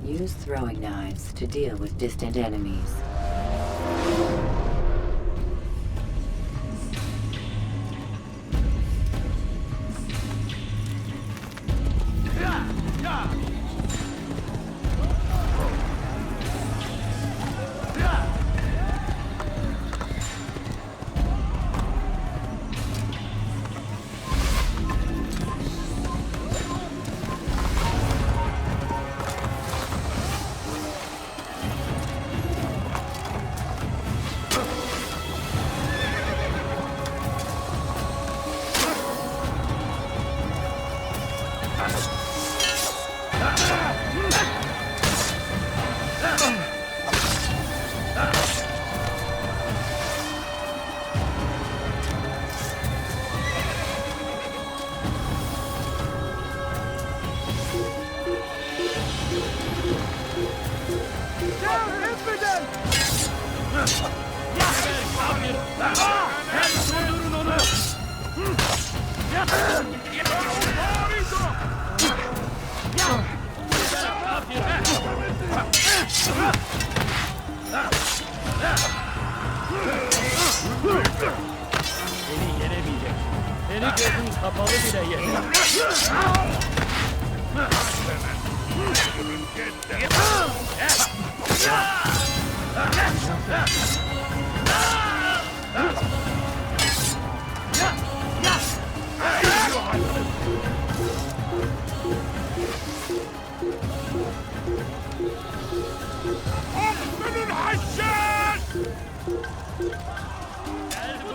Use throwing knives to deal with distant enemies. Seni yenemeyecek. Seni gözün kapalı bile yener. Gel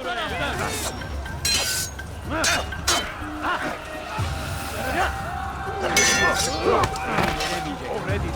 buraya. Already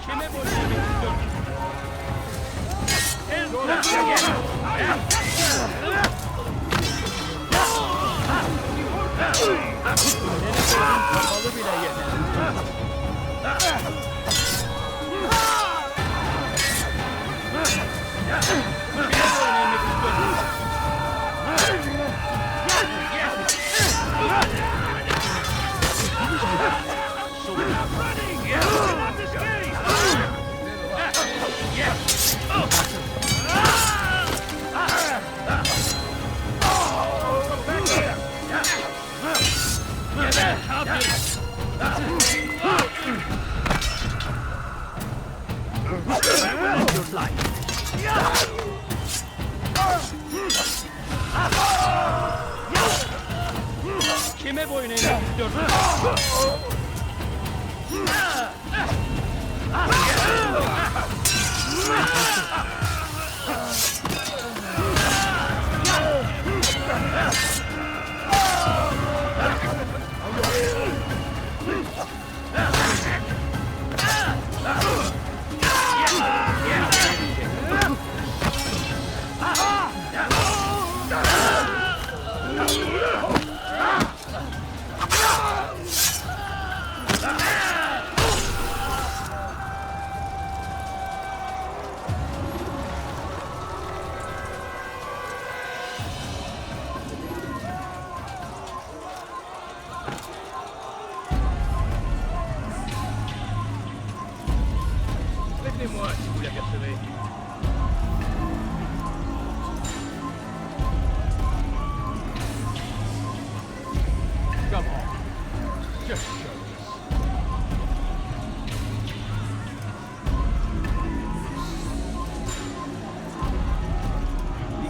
Kime boş vermek istiyorsun? En kapalı bile yener. Kime boyun eğmek istiyorsun?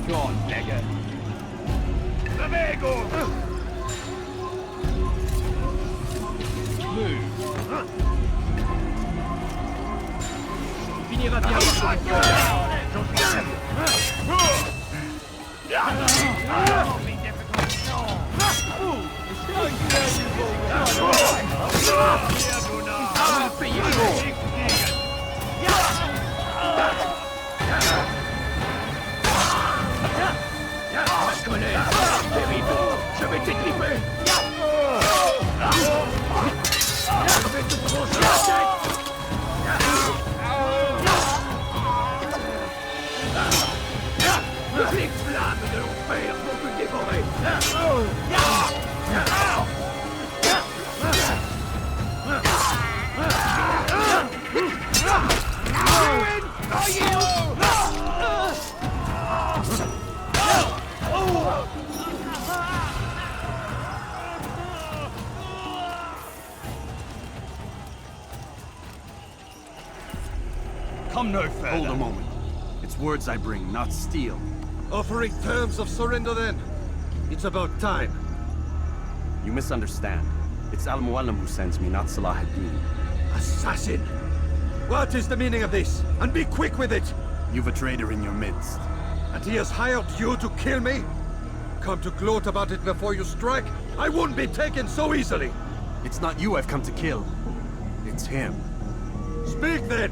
Kronlägger! Bewegung! Move! Finira bien par Je vais t'étriper! Je vais te trancher la tête! Les flammes de l'enfer vont te dévorer! Come no further. Hold a moment. It's words I bring, not steel. Offering terms of surrender then? It's about time. You misunderstand. It's Al-Mualim who sends me, not Salah ad-Din. Assassin! What is the meaning of this? And be quick with it! You've a traitor in your midst. And he has hired you to kill me? Come to gloat about it before you strike? I won't be taken so easily! It's not you I've come to kill. It's him. Speak then,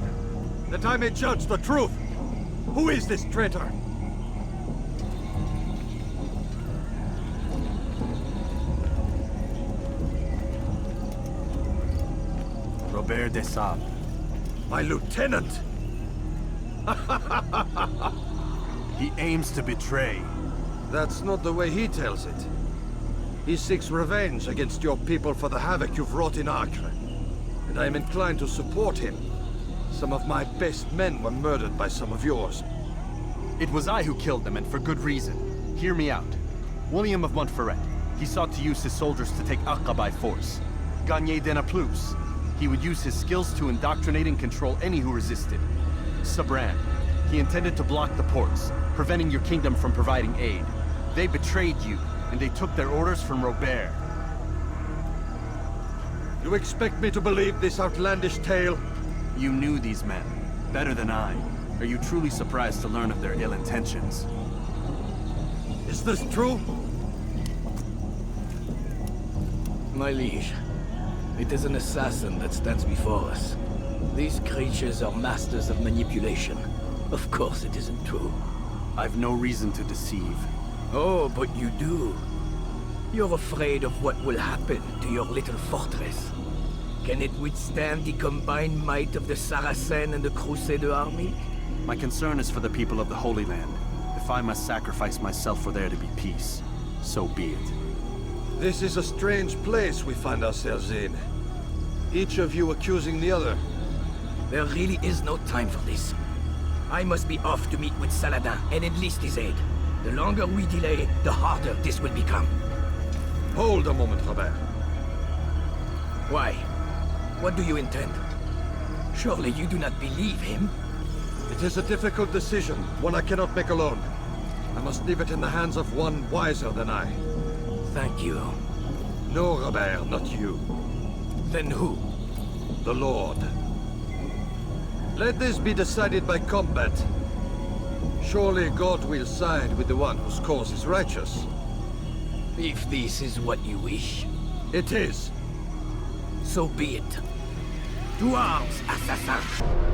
that I may judge the truth. Who is this traitor? Robert de Sable. My lieutenant! He aims to betray. That's not the way he tells it. He seeks revenge against your people for the havoc you've wrought in Acre. And I am inclined to support him. Some of my best men were murdered by some of yours. It was I who killed them, and for good reason. Hear me out. William of Montferrat. He sought to use his soldiers to take Acre by force. Gagné de Naplouse. He would use his skills to indoctrinate and control any who resisted. Sabran. He intended to block the ports, preventing your kingdom from providing aid. They betrayed you, and they took their orders from Robert. You expect me to believe this outlandish tale? You knew these men, better than I. Are you truly surprised to learn of their ill intentions? Is this true? My liege, it is an assassin that stands before us. These creatures are masters of manipulation. Of course it isn't true. I've no reason to deceive. Oh, but you do. You're afraid of what will happen to your little fortress. Can it withstand the combined might of the Saracen and the Crusader army? My concern is for the people of the Holy Land. If I must sacrifice myself for there to be peace, so be it. This is a strange place we find ourselves in. Each of you accusing the other. There really is no time for this. I must be off to meet with Saladin and enlist his aid. The longer we delay, the harder this will become. Hold a moment, Robert. Why? What do you intend? Surely you do not believe him? It is a difficult decision, one I cannot make alone. I must leave it in the hands of one wiser than I. Thank you. No, Robert, not you. Then who? The Lord. Let this be decided by combat. Surely God will side with the one whose cause is righteous. If this is what you wish, It is. so be it. To arms, assassin!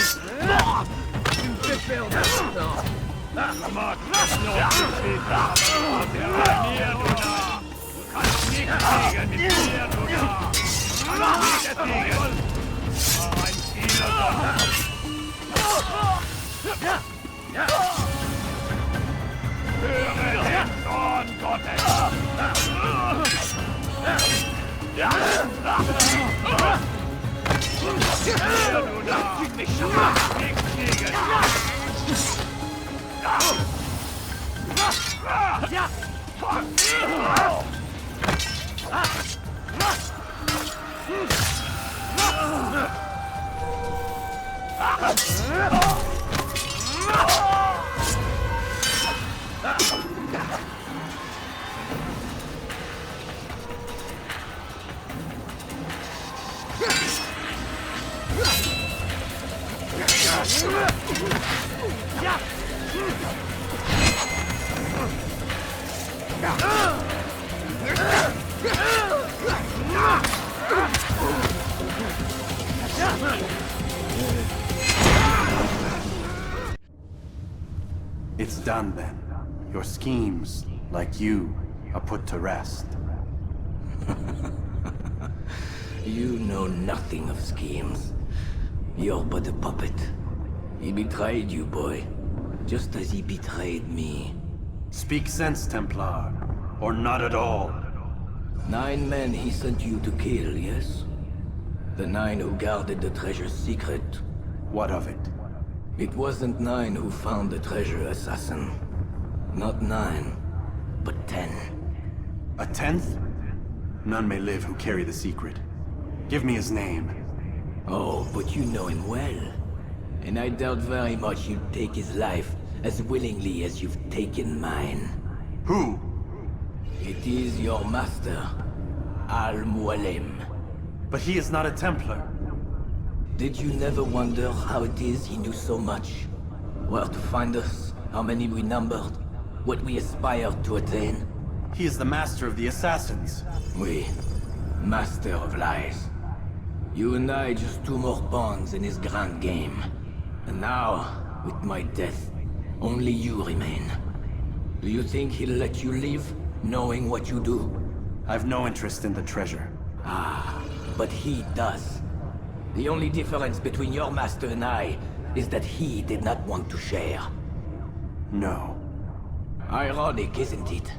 Tu me fais peur maintenant. It's done then. Your schemes, like you, are put to rest. You know nothing of schemes. You're but a puppet. He betrayed you, boy. Just as he betrayed me. Speak sense, Templar. Or not at all. 9 men he sent you to kill, yes? The 9 who guarded the treasure's secret. What of it? It wasn't 9 who found the treasure, assassin. Not 9, but 10. A 10th? None may live who carry the secret. Give me his name. Oh, but you know him well. And I doubt very much you'd take his life as willingly as you've taken mine. Who? It is your master, Al-Mualim. But he is not a Templar. Did you never wonder how it is he knew so much? Where to find us, how many we numbered, what we aspired to attain? He is the master of the assassins. We, master of lies. You and I just 2 more pawns in his grand game. And now, with my death, only you remain. Do you think he'll let you live, knowing what you do? I've no interest in the treasure. Ah, but he does. The only difference between your master and I is that he did not want to share. No. Ironic, isn't it?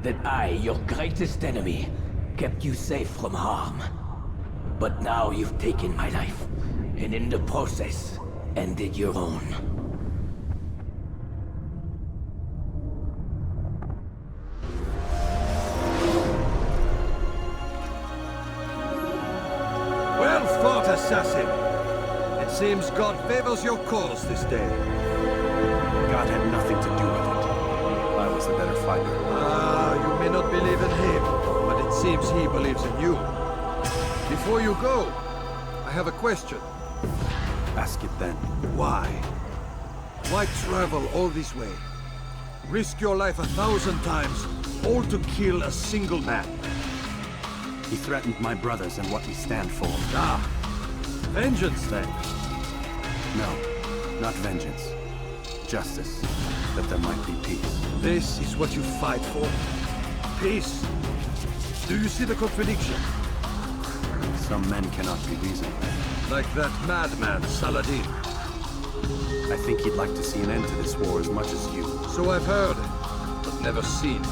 That I, your greatest enemy, kept you safe from harm. But now you've taken my life, and in the process, ended your own. Well fought, assassin. It seems God favors your cause this day. God had nothing to do with it. I was the better fighter. Ah, you may not believe in him, but it seems he believes in you. Before you go, I have a question. Ask it then. Why? Why travel all this way? Risk your life 1,000 times, all to kill a single man. He threatened my brothers and what we stand for. Ah, vengeance then. No, not vengeance. Justice, that there might be peace. This is what you fight for? Peace? Do you see the contradiction? Some men cannot be reasoned. Like that madman, Saladin. I think he'd like to see an end to this war as much as you. So I've heard, but never seen.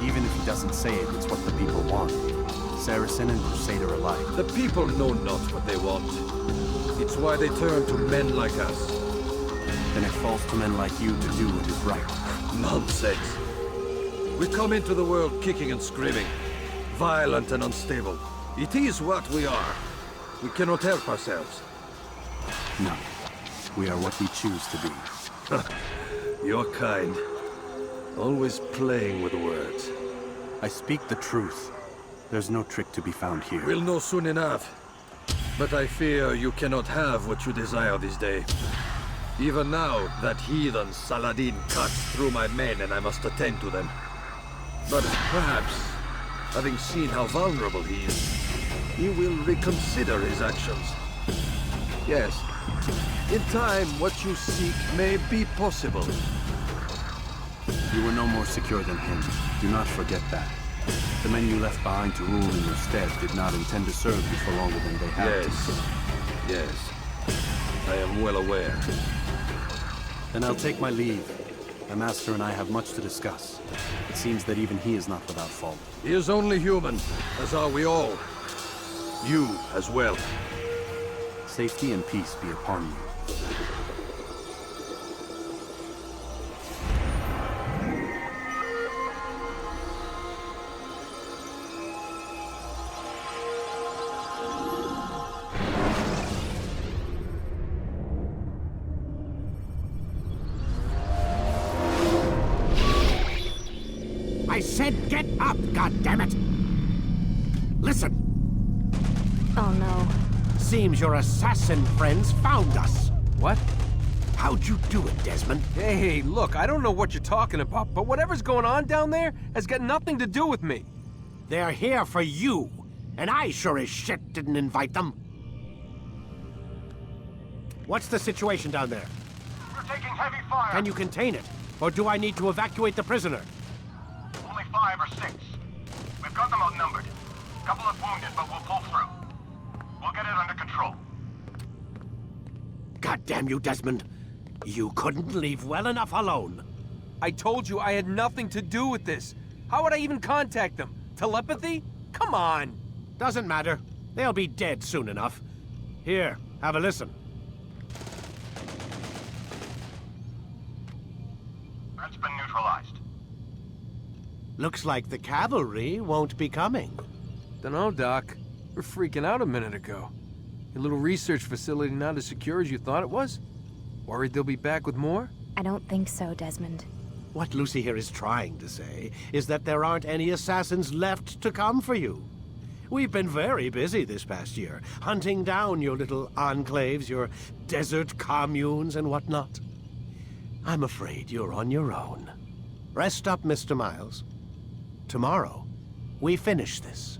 Even if he doesn't say it, it's what the people want. Saracen and Crusader alike. The people know not what they want. It's why they turn to men like us. Then it falls to men like you to do what is right. Nonsense. We come into the world kicking and screaming. Violent and unstable. It is what we are. We cannot help ourselves. No. We are what we choose to be. You're kind. Always playing with words. I speak the truth. There's no trick to be found here. We'll know soon enough. But I fear you cannot have what you desire this day. Even now, that heathen Saladin cuts through my men and I must attend to them. But perhaps, having seen how vulnerable he is, he will reconsider his actions. Yes, In time, what you seek may be possible. You were no more secure than him. Do not forget that. The men you left behind to rule in your stead did not intend to serve you for longer than they had to. Yes. I am well aware. Then I'll take my leave. My master and I have much to discuss. It seems that even he is not without fault. He is only human, as are we all. You as well. Safety and peace be upon you. I said get up, goddammit! Listen! Oh no. Seems your assassin friends found us. What? How'd you do it, Desmond? Hey, look, I don't know what you're talking about, but whatever's going on down there has got nothing to do with me. They're here for you, and I sure as shit didn't invite them. What's the situation down there? We're taking heavy fire. Can you contain it? Or do I need to evacuate the prisoner? Only 5 or 6. We've got them outnumbered. Couple of wounded, but we'll pull through. We'll get it under control. God damn you, Desmond. You couldn't leave well enough alone. I told you I had nothing to do with this. How would I even contact them? Telepathy? Come on. Doesn't matter. They'll be dead soon enough. Here, have a listen. That's been neutralized. Looks like the cavalry won't be coming. Dunno, Doc. We're freaking out a minute ago. Your little research facility not as secure as you thought it was? Worried they'll be back with more? I don't think so, Desmond. What Lucy here is trying to say is that there aren't any assassins left to come for you. We've been very busy this past year, hunting down your little enclaves, your desert communes and whatnot. I'm afraid you're on your own. Rest up, Mr. Miles. Tomorrow, we finish this.